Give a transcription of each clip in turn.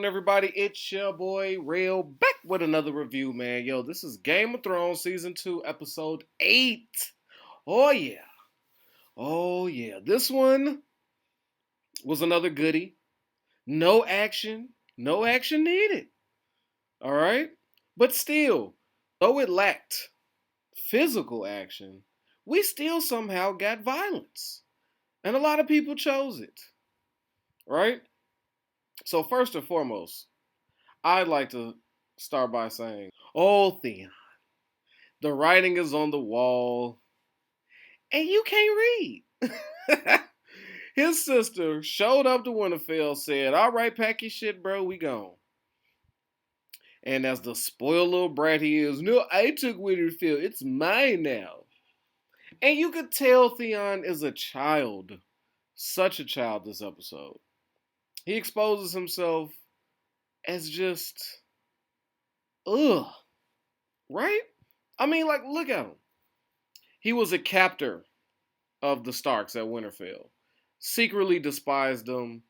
everybody? It's your boy Real back with another review, man. Yo, this is Game of Thrones Season 2, Episode 8. Oh, yeah. Oh, yeah. This one was another goodie. No action. No action needed. All right? But still, though it lacked physical action, we still somehow got violence. And a lot of people chose it. Right? So, first and foremost, I'd like to start by saying, oh, Theon, the writing is on the wall, and you can't read. His sister showed up to Winterfell, said, all right, pack your shit, bro, we gone. And as the spoiled little brat he is, no, I took Winterfell, it's mine now. And you could tell Theon is a child. Such a child this episode. He exposes himself as just, ugh, right? I mean, like, look at him. He was a captor of the Starks at Winterfell, secretly despised them,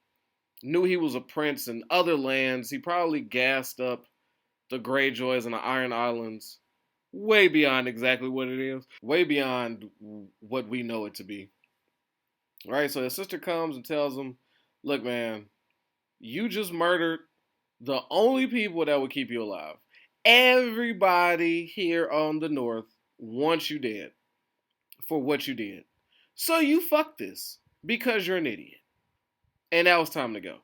knew he was a prince in other lands. He probably gassed up the Greyjoys and the Iron Islands way beyond exactly what it is, way beyond what we know it to be. Right? So his sister comes and tells him, look, man, you just murdered the only people that would keep you alive. Everybody here on the North wants you dead for what you did. So you fuck this because you're an idiot. And now it's time to go.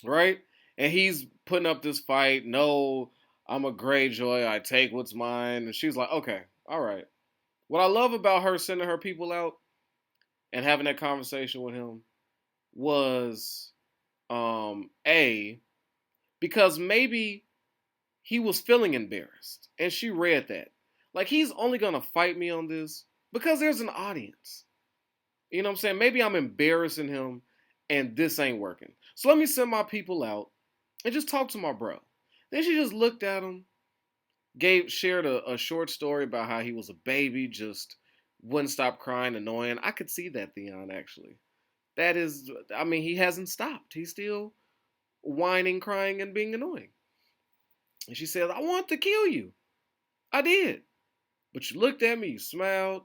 Right? And he's putting up this fight. No, I'm a Greyjoy. I take what's mine. And she's like, okay, all right. What I love about her sending her people out and having that conversation with him was A, because maybe he was feeling embarrassed. And she read that. Like, he's only going to fight me on this because there's an audience. You know what I'm saying? Maybe I'm embarrassing him and this ain't working. So let me send my people out and just talk to my bro. Then she just looked at him, shared a short story about how he was a baby, just wouldn't stop crying, annoying. I could see that, Theon, actually. That is, I mean, he hasn't stopped. He's still whining, crying, and being annoying. And she says, I want to kill you. I did. But you looked at me, you smiled,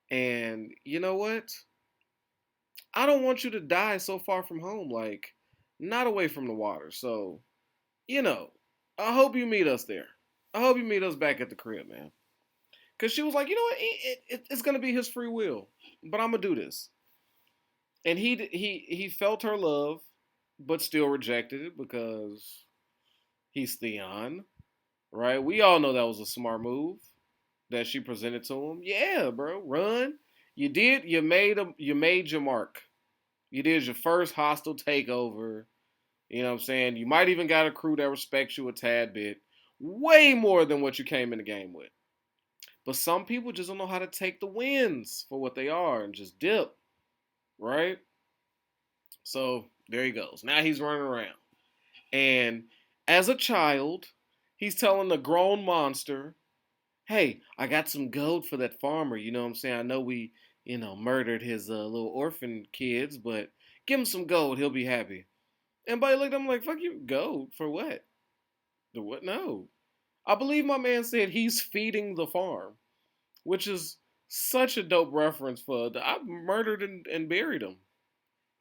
and you know what? I don't want you to die so far from home, like, not away from the water. So, you know, I hope you meet us there. I hope you meet us back at the crib, man. Because she was like, you know what? It's going to be his free will, but I'm going to do this. And he felt her love, but still rejected it because he's Theon, right? We all know that was a smart move that she presented to him. Yeah, bro, run. You did. You made your mark. You did your first hostile takeover. You know what I'm saying? You might even got a crew that respects you a tad bit. Way more than what you came in the game with. But some people just don't know how to take the wins for what they are and just dip. Right? So there he goes. Now he's running around. And as a child, he's telling the grown monster, hey, I got some gold for that farmer. You know what I'm saying? I know we, murdered his little orphan kids, but give him some gold. He'll be happy. And Buddy looked at him like, fuck you, gold? For what? The what? No. I believe my man said he's feeding the farm, which is such a dope reference for I murdered and buried him.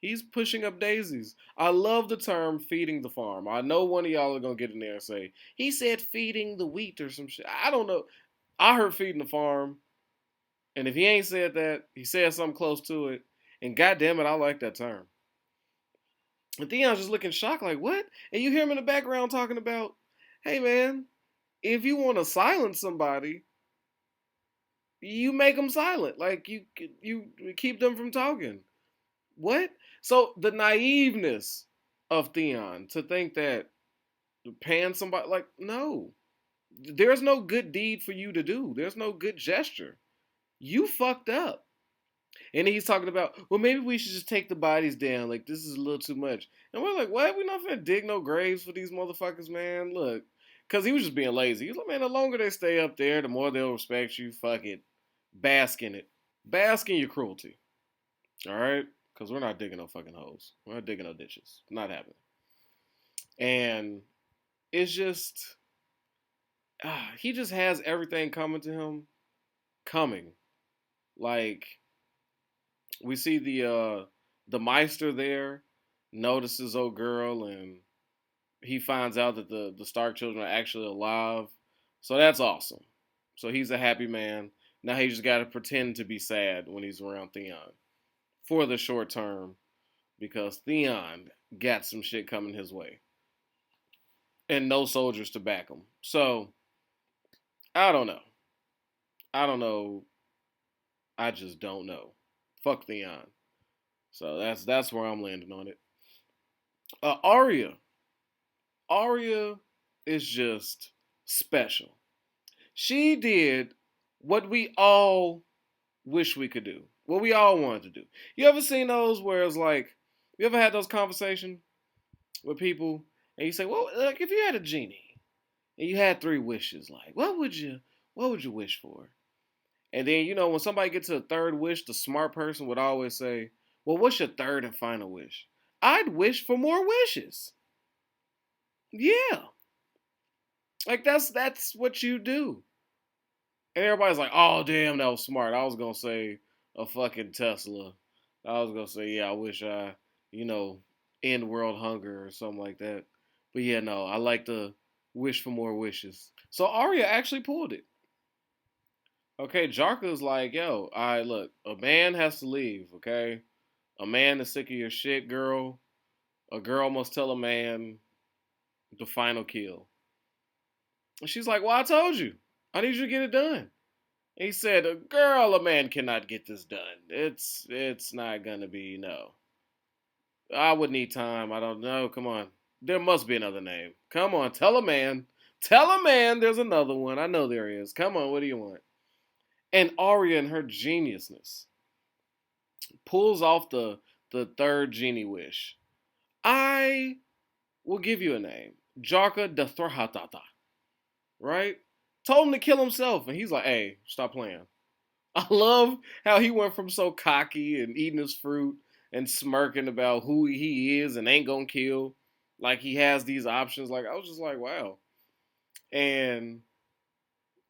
He's pushing up daisies. I love the term feeding the farm. I know one of y'all are going to get in there and say, he said feeding the wheat or some shit. I don't know. I heard feeding the farm. And if he ain't said that, he said something close to it. And goddamn it, I like that term. And Theon's just looking shocked, like, what? And you hear him in the background talking about, hey man, if you want to silence somebody, you make them silent. Like you keep them from talking. What? So the naiveness of Theon to think that paying somebody, like, no. There's no good deed for you to do. There's no good gesture. You fucked up. And he's talking about, well, maybe we should just take the bodies down. Like, this is a little too much. And we're like, what? We're not gonna dig no graves for these motherfuckers, man. Look. Because he was just being lazy. He's like, man, the longer they stay up there, the more they'll respect you. Fuck it. Bask in it. Bask in your cruelty. All right? Because we're not digging no fucking holes. We're not digging no ditches. Not happening. And it's just he just has everything coming to him coming. Like we see the Meister there notices old girl and he finds out that the Stark children are actually alive. So that's awesome. So he's a happy man. Now he just got to pretend to be sad when he's around Theon for the short term because Theon got some shit coming his way and no soldiers to back him. So I don't know. I don't know. I just don't know. Fuck Theon. So that's where I'm landing on it. Arya. Arya is just special. She did what we all wish we could do. What we all wanted to do. You ever seen those where it's like, you ever had those conversations with people and you say, well, like if you had a genie and you had three wishes, like what would you wish for? And then when somebody gets to the third wish, the smart person would always say, well, what's your third and final wish? I'd wish for more wishes. Yeah. Like that's what you do. And everybody's like, oh damn, that was smart. I was gonna say a fucking Tesla. I was gonna say, yeah, I wish I, you know, end world hunger or something like that. But yeah, no, I like to wish for more wishes. So Arya actually pulled it. Okay, Jarka's like, yo, I look, a man has to leave, okay? A man is sick of your shit, girl. A girl must tell a man the final kill. And she's like, well, I told you. I need you to get it done. And he said, girl, a man cannot get this done. It's not gonna be, no. I would need time. I don't know. Come on. There must be another name. Come on, tell a man. Tell a man there's another one. I know there is. Come on, what do you want? And Arya in her geniusness pulls off the third genie wish. I will give you a name. Jarka de Thrahatata. Right? Told him to kill himself. And he's like, hey, stop playing. I love how he went from so cocky and eating his fruit and smirking about who he is and ain't gonna kill. Like he has these options. Like I was just like, wow. And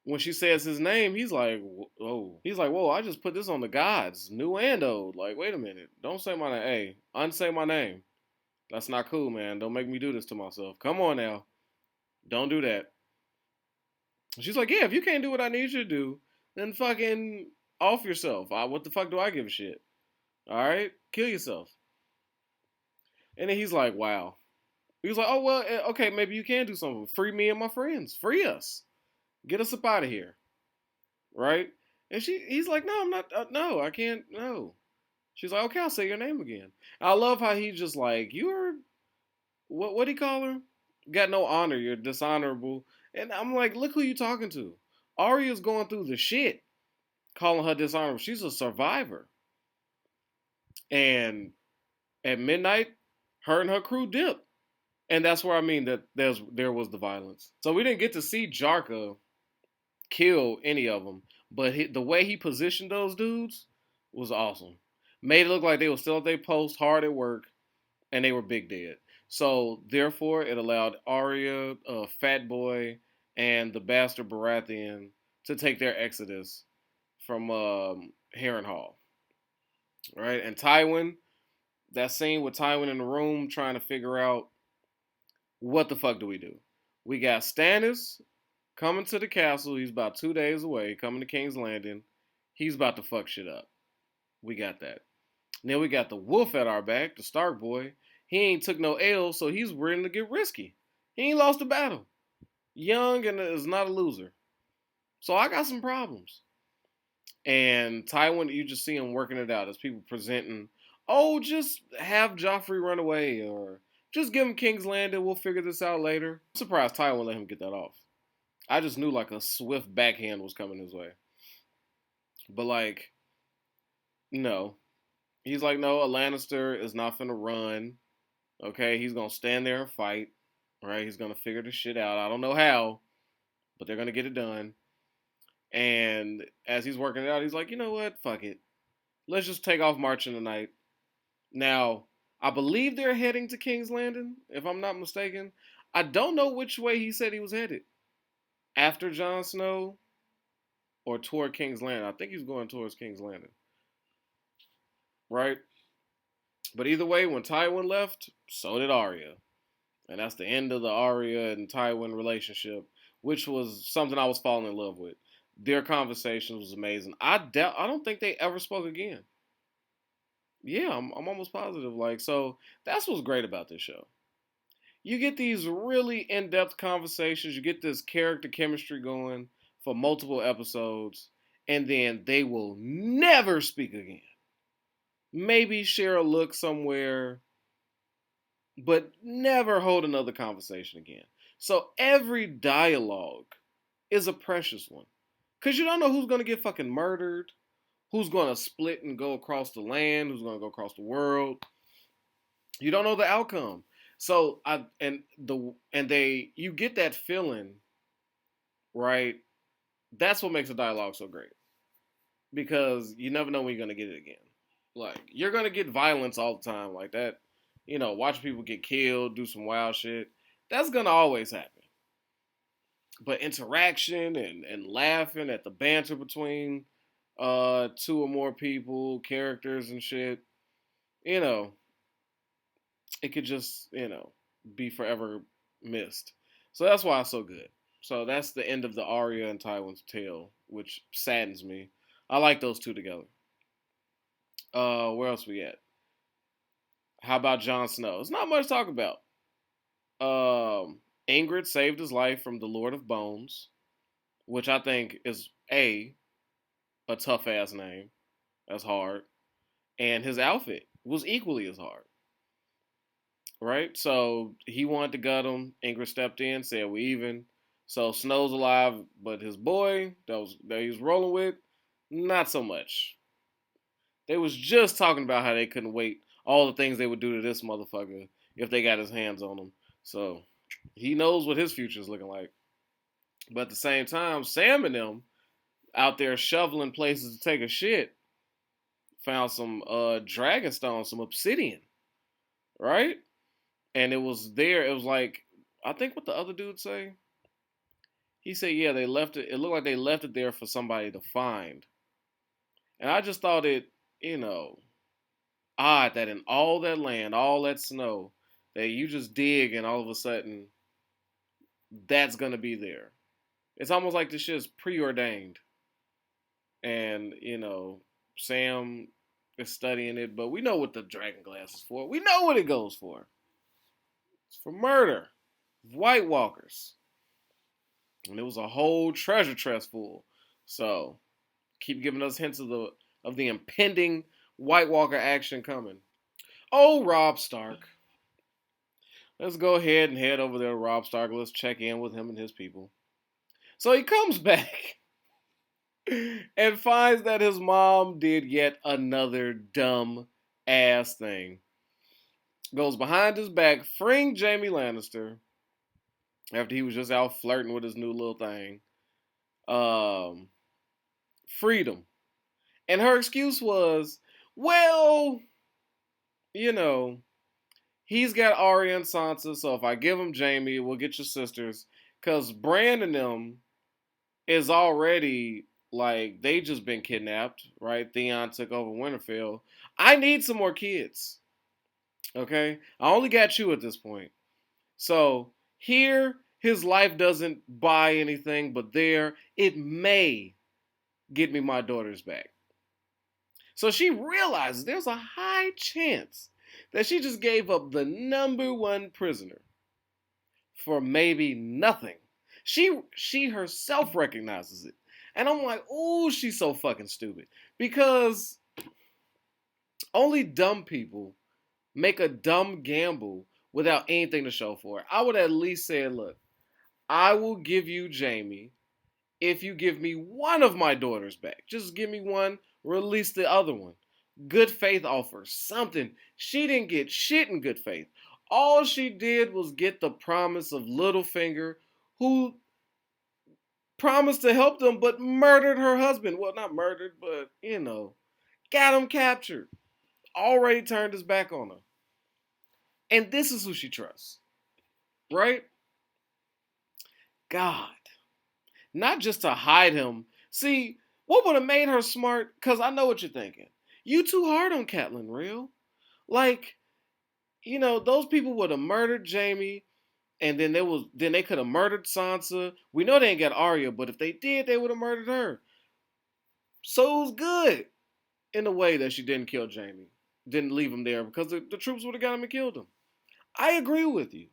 when she says his name, he's like, oh. He's like, whoa, I just put this on the gods, new and old. Like, wait a minute. Don't say my name. Hey, unsay my name. That's not cool, man. Don't make me do this to myself. Come on now. Don't do that. She's like, yeah, if you can't do what I need you to do, then fucking off yourself. What the fuck do I give a shit? All right? Kill yourself. And then he's like, wow. He was like, oh, well, okay, maybe you can do something. Free me and my friends. Free us. Get us up out of here. Right? And he's like, no, I'm not. No, I can't. No. She's like, okay, I'll say your name again. I love how he's just like, you're, what do you call her? Got no honor. You're dishonorable. And I'm like, look who you talking to. Arya's going through the shit, calling her dishonorable. She's a survivor. And at midnight, her and her crew dipped. And that's where I mean that there was the violence. So we didn't get to see Jarka kill any of them, but the way he positioned those dudes was awesome. Made it look like they were still at their post, hard at work, and they were big dead. So therefore, it allowed Arya, Fat Boy, and the bastard Baratheon to take their exodus from Harrenhal. Right, and Tywin. That scene with Tywin in the room trying to figure out what the fuck do we do. We got Stannis coming to the castle. He's about 2 days away, coming to King's Landing. He's about to fuck shit up. We got that. Then we got the wolf at our back, the Stark boy. He ain't took no L, so he's willing to get risky. He ain't lost a battle. Young and is not a loser. So I got some problems. And Tywin, you just see him working it out as people presenting, oh, just have Joffrey run away or just give him King's Landing. We'll figure this out later. I'm surprised Tywin let him get that off. I just knew like a swift backhand was coming his way. But like, no. He's like, no, a Lannister is not finna run. Okay, he's gonna stand there and fight. Right? He's gonna figure this shit out. I don't know how, but they're gonna get it done. And as he's working it out, he's like, you know what? Fuck it. Let's just take off marching tonight. Now, I believe they're heading to King's Landing, if I'm not mistaken. I don't know which way he said he was headed. After Jon Snow or toward King's Landing. I think he's going towards King's Landing. Right? But either way, when Tywin left, so did Arya. And that's the end of the Arya and Tywin relationship, which was something I was falling in love with. Their conversation was amazing. I don't think they ever spoke again. Yeah, I'm almost positive. Like, so that's what's great about this show. You get these really in-depth conversations. You get this character chemistry going for multiple episodes, and then they will never speak again. Maybe share a look somewhere, but never hold another conversation again. So every dialogue is a precious one. Because you don't know who's going to get fucking murdered, who's going to split and go across the land, who's going to go across the world. You don't know the outcome. So you get that feeling, right? That's what makes a dialogue so great. Because you never know when you're going to get it again. Like, you're going to get violence all the time like that. You know, watch people get killed, do some wild shit. That's going to always happen. But interaction and laughing at the banter between two or more people, characters and shit, you know, it could just, be forever missed. So that's why it's so good. So that's the end of the Arya and Tywin's tale, which saddens me. I like those two together. Where else we at? How about Jon Snow? There's not much to talk about. Ingrid saved his life from the Lord of Bones, which I think is a tough ass name. That's hard. And his outfit was equally as hard. Right? So he wanted to gut him. Ingrid stepped in, said we even. So Snow's alive, but his boy that he was rolling with, not so much. They was just talking about how they couldn't wait all the things they would do to this motherfucker if they got his hands on him. So he knows what his future is looking like. But at the same time, Sam and them out there shoveling places to take a shit found some dragon stone, some obsidian, right? And it was there. It was like, I think what the other dude say. He said, yeah, they left it. It looked like they left it there for somebody to find. And I just thought it, odd that in all that land, all that snow, that you just dig and all of a sudden that's going to be there. It's almost like this shit is preordained. And, Sam is studying it, but we know what the dragon glass is for. We know what it goes for. It's for murder. White Walkers. And it was a whole treasure chest full. So, keep giving us hints of the impending White Walker action coming. Oh, Robb Stark. Let's go ahead and head over there to Robb Stark. Let's check in with him and his people. So he comes back and finds that his mom did yet another dumb ass thing. Goes behind his back, freeing Jaime Lannister after he was just out flirting with his new little thing. Freedom. And her excuse was, well, he's got Arya and Sansa, so if I give him Jaime, we'll get your sisters. Because Bran and them is already, like, they just been kidnapped, right? Theon took over Winterfell. I need some more kids. Okay? I only got you at this point. So, here, his life doesn't buy anything, but there, it may get me my daughters back. So she realizes there's a high chance that she just gave up the number one prisoner for maybe nothing. She herself recognizes it. And I'm like, ooh, she's so fucking stupid. Because only dumb people make a dumb gamble without anything to show for it. I would at least say, look, I will give you Jaime if you give me one of my daughters back. Just give me one, release the other one. Good faith offer, something. She didn't get shit in good faith. All she did was get the promise of Littlefinger, who promised to help them, but murdered her husband. Well, not murdered, but, got him captured. Already turned his back on her. And this is who she trusts, right? God. Not just to hide him. See, what would have made her smart? Because I know what you're thinking. You too hard on Catelyn, real. Like, those people would have murdered Jaime, and then they could have murdered Sansa. We know they ain't got Arya, but if they did, they would have murdered her. So it was good in a way that she didn't kill Jaime. Didn't leave him there because the troops would have got him and killed him. I agree with you.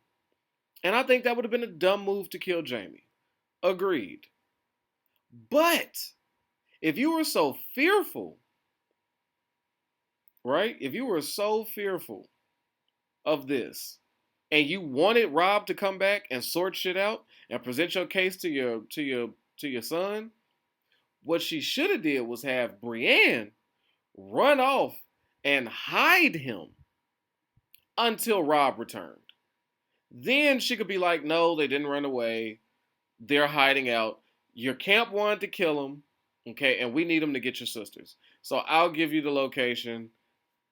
And I think that would have been a dumb move to kill Jaime. Agreed. But if you were so fearful, right? If you were so fearful of this and you wanted Rob to come back and sort shit out and present your case to your son, what she should have did was have Brienne run off and hide him until Rob returned. Then she could be like, no, they didn't run away. They're hiding out. Your camp wanted to kill them, okay, and we need them to get your sisters. So I'll give you the location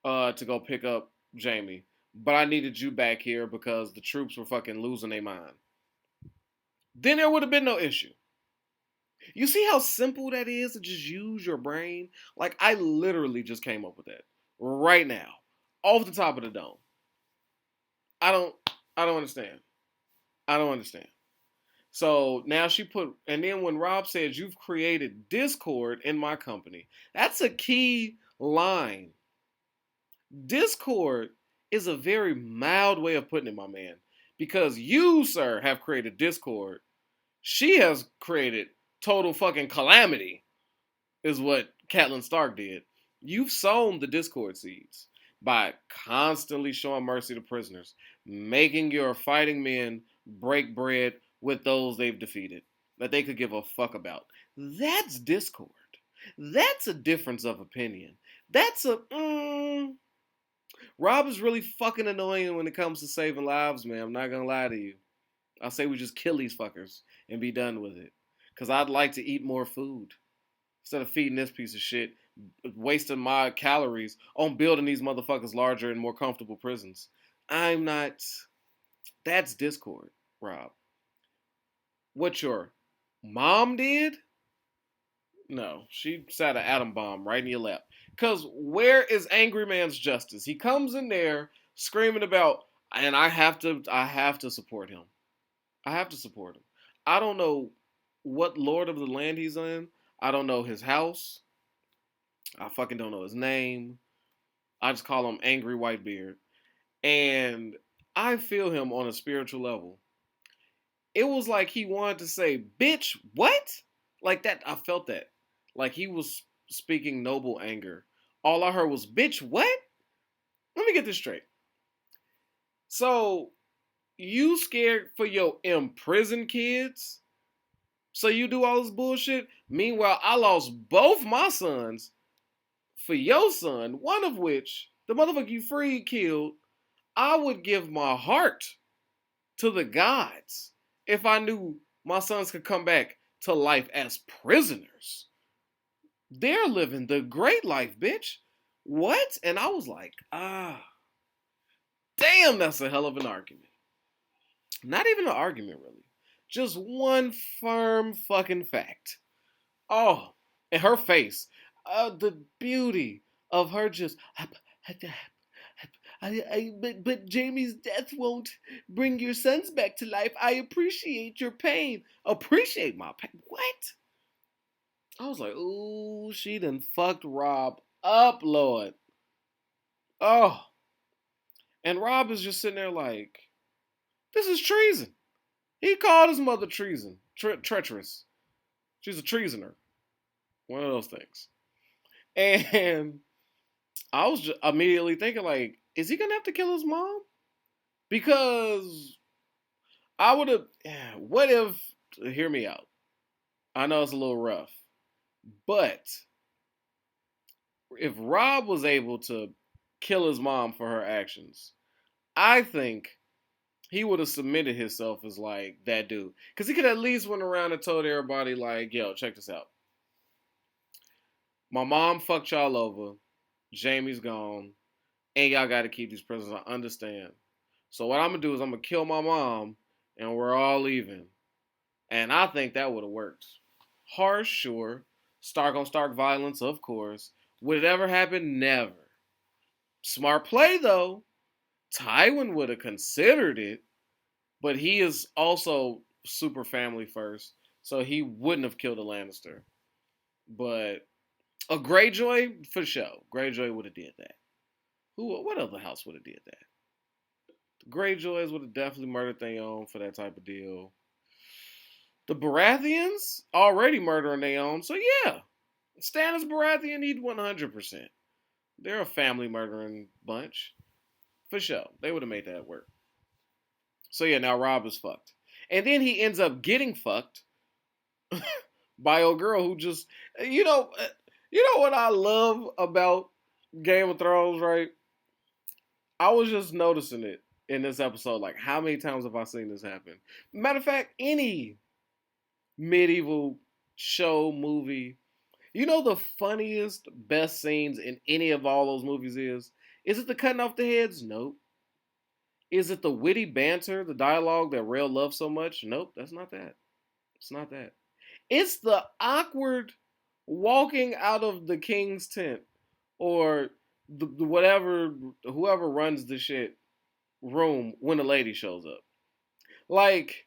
to go pick up Jaime. But I needed you back here because the troops were fucking losing their mind. Then there would have been no issue. You see how simple that is to just use your brain? Like, I literally just came up with that right now, off the top of the dome. I don't understand. I don't understand. So now and then when Rob says, you've created discord in my company, that's a key line. Discord is a very mild way of putting it, my man. Because you, sir, have created discord. She has created total fucking calamity, is what Catelyn Stark did. You've sown the discord seeds by constantly showing mercy to prisoners, making your fighting men break bread with those they've defeated that they could give a fuck about. That's discord. That's a difference of opinion. That's Rob is really fucking annoying when it comes to saving lives, man. I'm not gonna lie to you. I say we just kill these fuckers and be done with it. Because I'd like to eat more food. Instead of feeding this piece of shit, wasting my calories on building these motherfuckers larger and more comfortable prisons. I'm not. That's discord, Rob. What your mom did? No, she sat an atom bomb right in your lap. Because where is Angry Man's justice? He comes in there screaming about, and I have to support him. I have to support him. I don't know what lord of the land he's in. I don't know his house. I fucking don't know his name. I just call him Angry Whitebeard. And I feel him on a spiritual level. It was like he wanted to say, bitch, what? Like that, I felt that. Like he was speaking noble anger. All I heard was, bitch, what? Let me get this straight. So, you scared for your imprisoned kids? So you do all this bullshit? Meanwhile, I lost both my sons for your son, one of which, the motherfucker you freed killed. I would give my heart to the gods if I knew my sons could come back to life as prisoners. They're living the great life, bitch. What? And I was like, damn, that's a hell of an argument. Not even an argument, really. Just one firm fucking fact. Oh, and her face. The beauty of her just. But Jamie's death won't bring your sons back to life. I appreciate your pain. Appreciate my pain? What? I was like, ooh, she done fucked Rob up, Lord. Oh. And Rob is just sitting there like, this is treason. He called his mother treason. Treacherous. She's a treasoner. One of those things. And I was just immediately thinking like, is he going to have to kill his mom? Because I would have, what if, hear me out. I know it's a little rough. But if Rob was able to kill his mom for her actions, I think he would have submitted himself as like that dude. Because he could at least went around and told everybody like, yo, check this out. My mom fucked y'all over. Jamie's gone. And y'all got to keep these prisoners. I understand. So what I'm gonna do is I'm gonna kill my mom, and we're all leaving. And I think that would have worked. Harsh, sure. Stark on Stark violence, of course. Would it ever happen? Never. Smart play though. Tywin would have considered it, but he is also super family first, so he wouldn't have killed a Lannister. But a Greyjoy for sure. Greyjoy would have did that. Who? What other house would have did that? The Greyjoys would have definitely murdered their own for that type of deal. The Baratheons already murdering their own, so yeah, Stannis Baratheon need 100%. They're a family murdering bunch for sure. They would have made that work. So yeah, now Rob is fucked, and then he ends up getting fucked by a girl who just, you know, what I love about Game of Thrones, right? I was just noticing it in this episode. Like, how many times have I seen this happen? Matter of fact, any medieval show, movie, you know, the funniest, best scenes in any of all those movies is it the cutting off the heads? Nope. Is it the witty banter, the dialogue that Rail loves so much? Nope, that's not that. It's not that. It's the awkward walking out of the king's tent or the whatever, whoever runs the shit room when a lady shows up. Like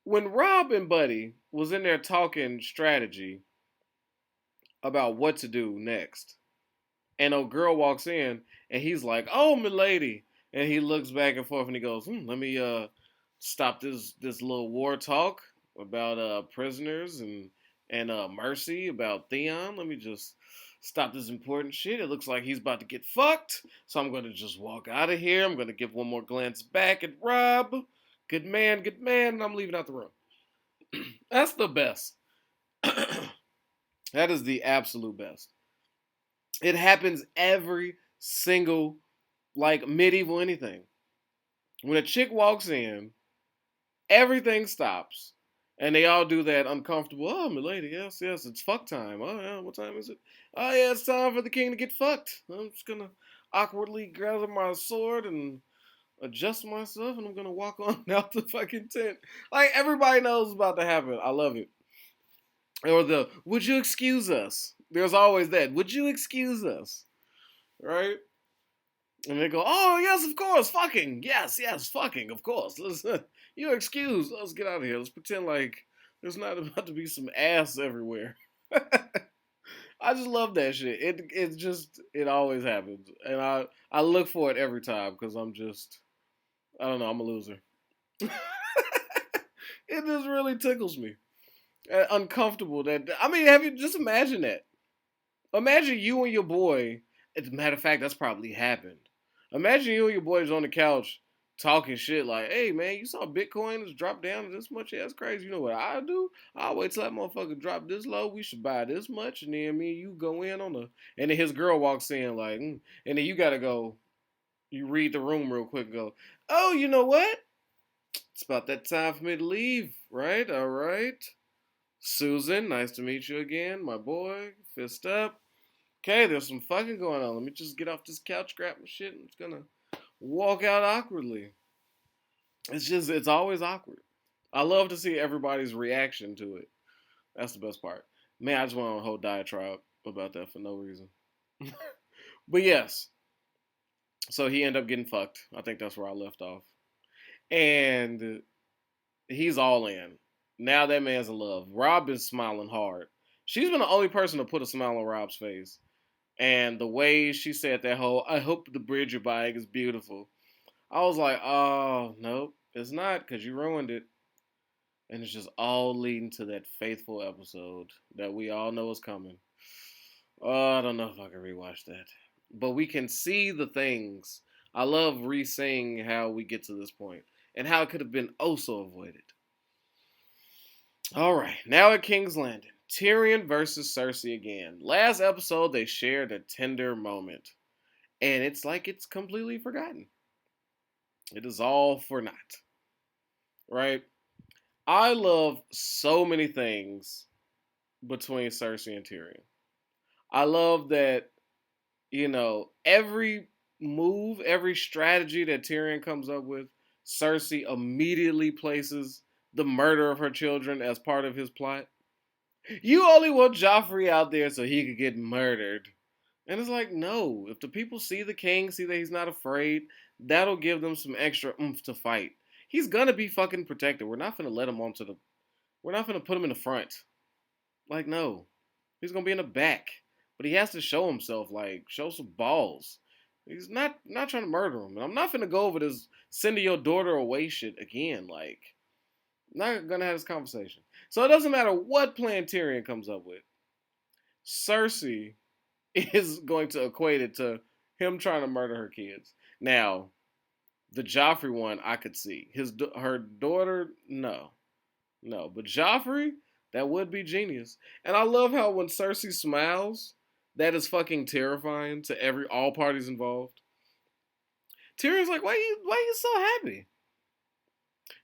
when Rob and Buddy was in there talking strategy about what to do next, and a girl walks in and he's like, "Oh, milady," and he looks back and forth and he goes, "Let me stop this little war talk about prisoners and mercy about Theon. Let me just stop this important shit. It looks like he's about to get fucked, so I'm gonna just walk out of here. I'm gonna give one more glance back at Rob. Good man, and I'm leaving out the room." That's the best. That is the absolute best. It happens every single like medieval anything. When a chick walks in, everything stops. And they all do that uncomfortable, "Oh, milady, yes, it's fuck time. Oh, yeah, what time is it? Oh, yeah, it's time for the king to get fucked. I'm just gonna awkwardly gather my sword and adjust myself, and I'm gonna walk on out the fucking tent." Like, everybody knows it's about to happen. I love it. Or the, "Would you excuse us?" There's always that. "Would you excuse us?" Right? And they go, "Oh, yes, of course, fucking. Yes, fucking, of course. You're excused. Let's get out of here. Let's pretend like there's not about to be some ass everywhere." I just love that shit. It always happens. And I look for it every time because I don't know, I'm a loser. It just really tickles me. Uncomfortable that, I mean, have you just imagine that? Imagine you and your boy. As a matter of fact, that's probably happened. Imagine you and your boys on the couch talking shit like, "Hey man, you saw Bitcoin has dropped down to this much? Yeah, that's crazy. You know what I do? I'll wait till that motherfucker drop this low. We should buy this much, and then me and you go in on the." And then his girl walks in like, and then you gotta go. You read the room real quick and go, "Oh, you know what? It's about that time for me to leave, right? All right, Susan, nice to meet you again, my boy. Fist up. Okay, there's some fucking going on. Let me just get off this couch, grab my shit, and it's gonna walk out awkwardly." It's always awkward. I love to see everybody's reaction to it. That's the best part. Man, I just went on a whole diatribe about that for no reason. But yes, so he ended up getting fucked. I think that's where I left off. And he's all in. Now that man's in love. Rob is smiling hard. She's been the only person to put a smile on Rob's face. And the way she said that whole, "I hope the bridge you're buying is beautiful." I was like, "Oh, nope, it's not, because you ruined it." And it's just all leading to that faithful episode that we all know is coming. Oh, I don't know if I can rewatch that. But we can see the things. I love re-seeing how we get to this point and how it could have been oh so avoided. All right, now at King's Landing. Tyrion versus Cersei again. Last episode, they shared a tender moment. And it's like it's completely forgotten. It is all for naught. Right? I love so many things between Cersei and Tyrion. I love that, every move, every strategy that Tyrion comes up with, Cersei immediately places the murder of her children as part of his plot. You only want Joffrey out there so he could get murdered. And it's like, no. If the people see the king, see that he's not afraid, that'll give them some extra oomph to fight. He's gonna be fucking protected. We're not gonna let him onto the. We're not gonna put him in the front. Like, no. He's gonna be in the back. But he has to show himself, like, show some balls. He's not trying to murder him. And I'm not gonna go over this sending your daughter away shit again. Like, not gonna have this conversation. So it doesn't matter what plan Tyrion comes up with. Cersei is going to equate it to him trying to murder her kids. Now, the Joffrey one I could see. Her daughter, no. No. But Joffrey, that would be genius. And I love how when Cersei smiles, that is fucking terrifying to all parties involved. Tyrion's like, why you so happy?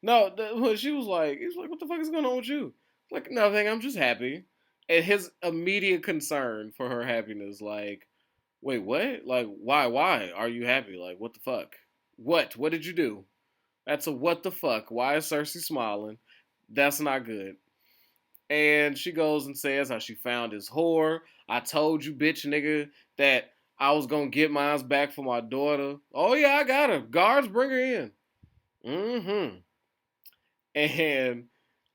No, when she was like, he's like, what the fuck is going on with you? Like, nothing, I'm just happy. And his immediate concern for her happiness, like, wait, what? Like, why? Are you happy? Like, what the fuck? What did you do? That's a what the fuck. Why is Cersei smiling? That's not good. And she goes and says how she found his whore. I told you, bitch nigga, that I was gonna get mine back for my daughter. Oh yeah, I got her. Guards, bring her in. Mm-hmm. And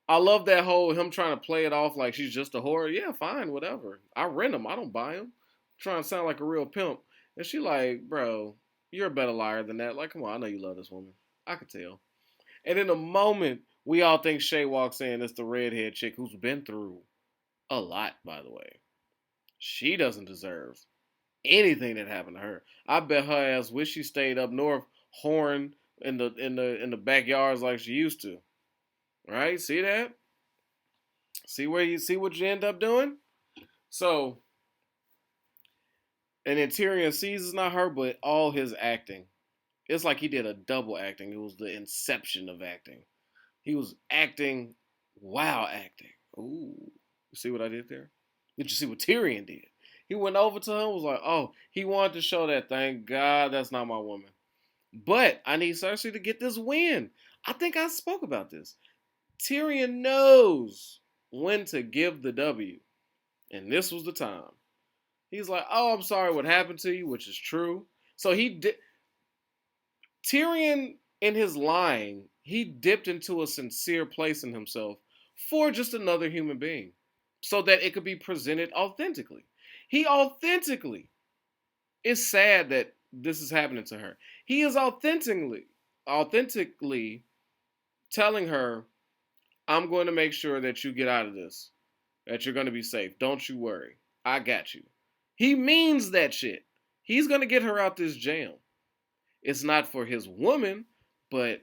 I love that whole him trying to play it off like she's just a whore. Yeah, fine, whatever. I rent them. I don't buy them. Trying to sound like a real pimp. And she like, bro, you're a better liar than that. Like, come on, I know you love this woman. I could tell. And in a moment, we all think Shay walks in. It's the redhead chick who's been through a lot, by the way. She doesn't deserve anything that happened to her. I bet her ass wish she stayed up north, whoring in the backyards like she used to. Right? See that? See what you end up doing? So, and then Tyrion sees it's not her, but all his acting. It's like he did a double acting. It was the inception of acting. He was acting while acting. Ooh. You see what I did there? Did you see what Tyrion did? He went over to her and was like, oh, he wanted to show that, thank God that's not my woman. But I need Cersei to get this win. I think I spoke about this. Tyrion knows when to give the W. And this was the time. He's like, oh, I'm sorry what happened to you, which is true. So he did. Tyrion, in his lying, he dipped into a sincere place in himself for just another human being so that it could be presented authentically. He authentically is sad that this is happening to her. He is authentically telling her, I'm going to make sure that you get out of this, that you're going to be safe. Don't you worry. I got you. He means that shit. He's going to get her out this jam. It's not for his woman, but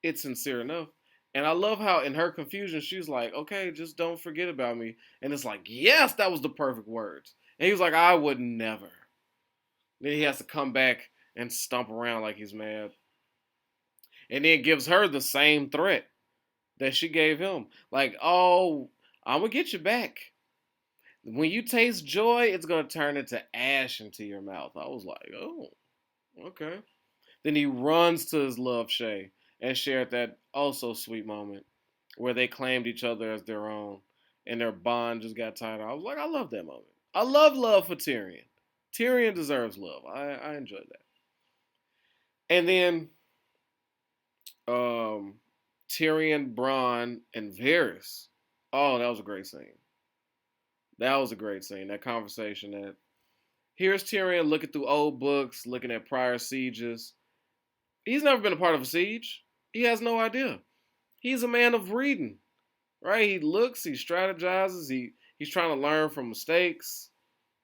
it's sincere enough. And I love how in her confusion, she's like, okay, just don't forget about me. And it's like, yes, that was the perfect words. And he was like, I would never. Then he has to come back and stomp around like he's mad. And then gives her the same threat that she gave him. Like, oh, I'm going to get you back. When you taste joy, it's going to turn into ash into your mouth. I was like, oh, okay. Then he runs to his love, Shay, and shared that also sweet moment where they claimed each other as their own and their bond just got tighter. I was like, I love that moment. I love for Tyrion. Tyrion deserves love. I enjoyed that. And then Tyrion, Bronn, and Varys. Oh, that was a great scene. That was a great scene. That conversation. That here's Tyrion looking through old books, looking at prior sieges. He's never been a part of a siege. He has no idea. He's a man of reading, right? He looks, he strategizes, he's trying to learn from mistakes.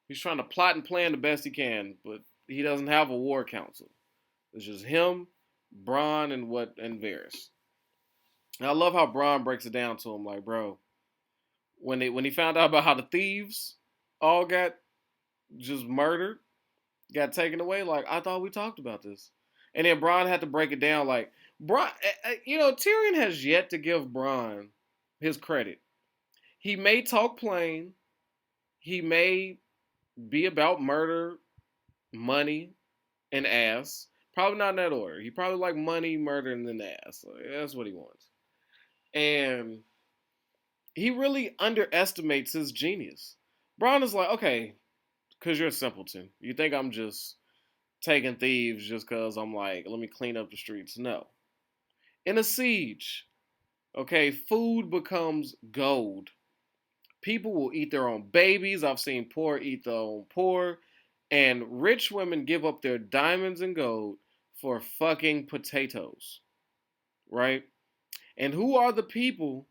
He's trying to plot and plan the best he can, but he doesn't have a war council. It's just him, Bronn, and Varys. And I love how Bronn breaks it down to him, like, bro, when he found out about how the thieves all got just murdered, got taken away, like, I thought we talked about this. And then Bronn had to break it down, like, Bronn, Tyrion has yet to give Bronn his credit. He may talk plain. He may be about murder, money, and ass. Probably not in that order. He probably like money, murder, and then ass. So that's what he wants. And he really underestimates his genius. Bronn is like, okay, because you're a simpleton. You think I'm just taking thieves just because I'm like, let me clean up the streets. No. In a siege, okay, food becomes gold. People will eat their own babies. I've seen poor eat their own poor. And rich women give up their diamonds and gold for fucking potatoes. Right? And who are the people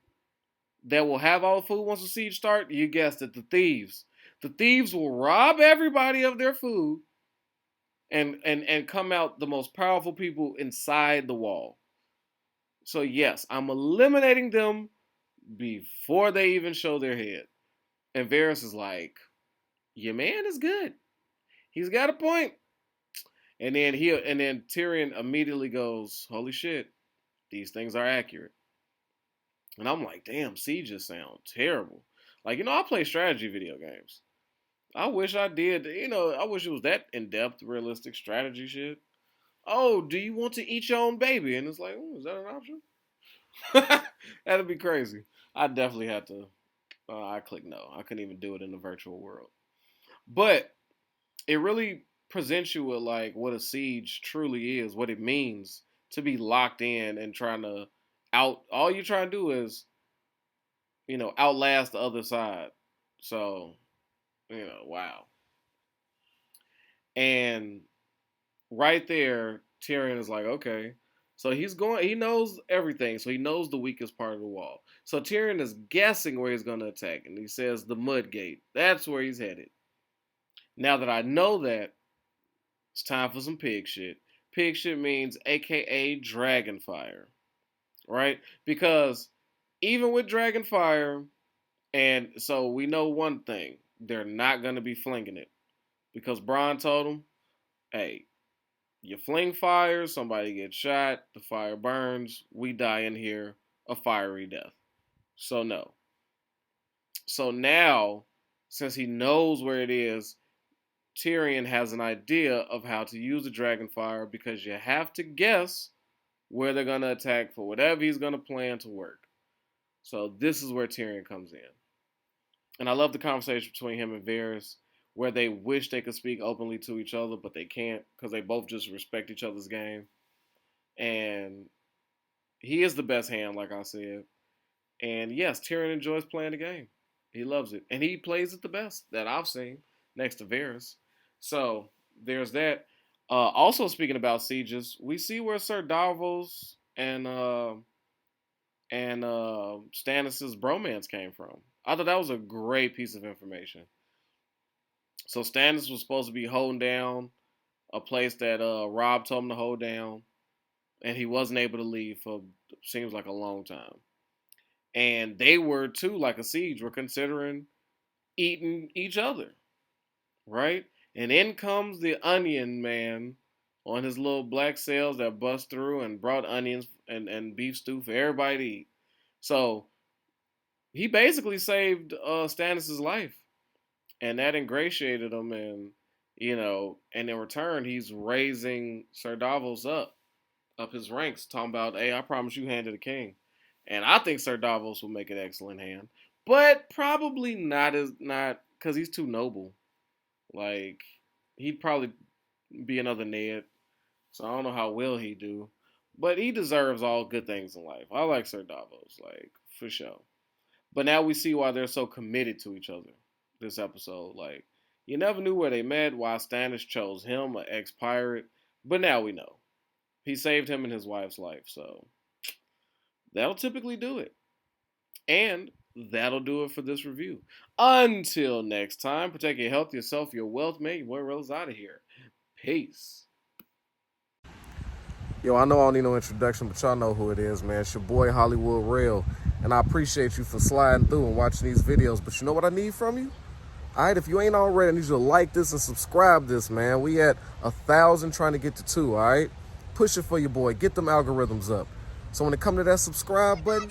that will have all the food once the siege starts? You guessed it, the thieves. The thieves will rob everybody of their food and come out the most powerful people inside the wall. So yes, I'm eliminating them before they even show their head. And Varys is like, your man is good. He's got a point. And then Tyrion immediately goes, holy shit, these things are accurate. And I'm like, damn, sieges sound terrible. Like, I play strategy video games. I wish I did, I wish it was that in-depth, realistic strategy shit. Oh, do you want to eat your own baby? And it's like, is that an option? That'd be crazy. I definitely had to, I click no. I couldn't even do it in the virtual world. But it really presents you with like what a siege truly is, what it means to be locked in and trying to all you're trying to do is, outlast the other side. So, wow. And right there, Tyrion is like, okay. So he knows everything. So he knows the weakest part of the wall. So Tyrion is guessing where he's going to attack. And he says the mud gate. That's where he's headed. Now that I know that, it's time for some pig shit. Pig shit means AKA dragon fire. Right? Because even with dragon fire, and so we know one thing. They're not going to be flinging it. Because Bronn told them, hey, you fling fire, somebody gets shot, the fire burns, we die in here a fiery death. So no. So now, since he knows where it is, Tyrion has an idea of how to use the dragon fire because you have to guess where they're going to attack for whatever he's going to plan to work. So this is where Tyrion comes in. And I love the conversation between him and Varys where they wish they could speak openly to each other, but they can't because they both just respect each other's game. And he is the best hand, like I said. And yes, Tyrion enjoys playing the game. He loves it. And he plays it the best that I've seen next to Varys. So there's that. Also speaking about sieges, we see where Sir Davos and Stannis' bromance came from. I thought that was a great piece of information. So Stannis was supposed to be holding down a place that Robb told him to hold down, and he wasn't able to leave for seems like a long time. And they were too, like a siege, were considering eating each other, right? And in comes the Onion Man on his little black sails that bust through and brought onions and beef stew for everybody to eat. So he basically saved Stannis' life. And that ingratiated him, and and in return, he's raising Sir Davos up his ranks, talking about, hey, I promise you hand to the king. And I think Sir Davos will make an excellent hand, but probably not because he's too noble. Like, he'd probably be another Ned, so I don't know how well he'd do, but he deserves all good things in life. I like Sir Davos, like, for sure. But now we see why they're so committed to each other. This episode, like, you never knew where they met, why Stannis chose him, an ex-pirate, but now we know. He saved him and his wife's life, so that'll typically do it. And that'll do it for this review. Until next time, protect your health, yourself, your wealth, man. Your boy Rell's out of here. Peace. Yo, I know I don't need no introduction, but y'all know who it is, man. It's your boy Hollywood Rell, and I appreciate you for sliding through and watching these videos, but you know what I need from you? Alright, if you ain't already, I need you to like this and subscribe this, man. We at 1,000 trying to get to 2, alright? Push it for your boy. Get them algorithms up. So when it come to that subscribe button,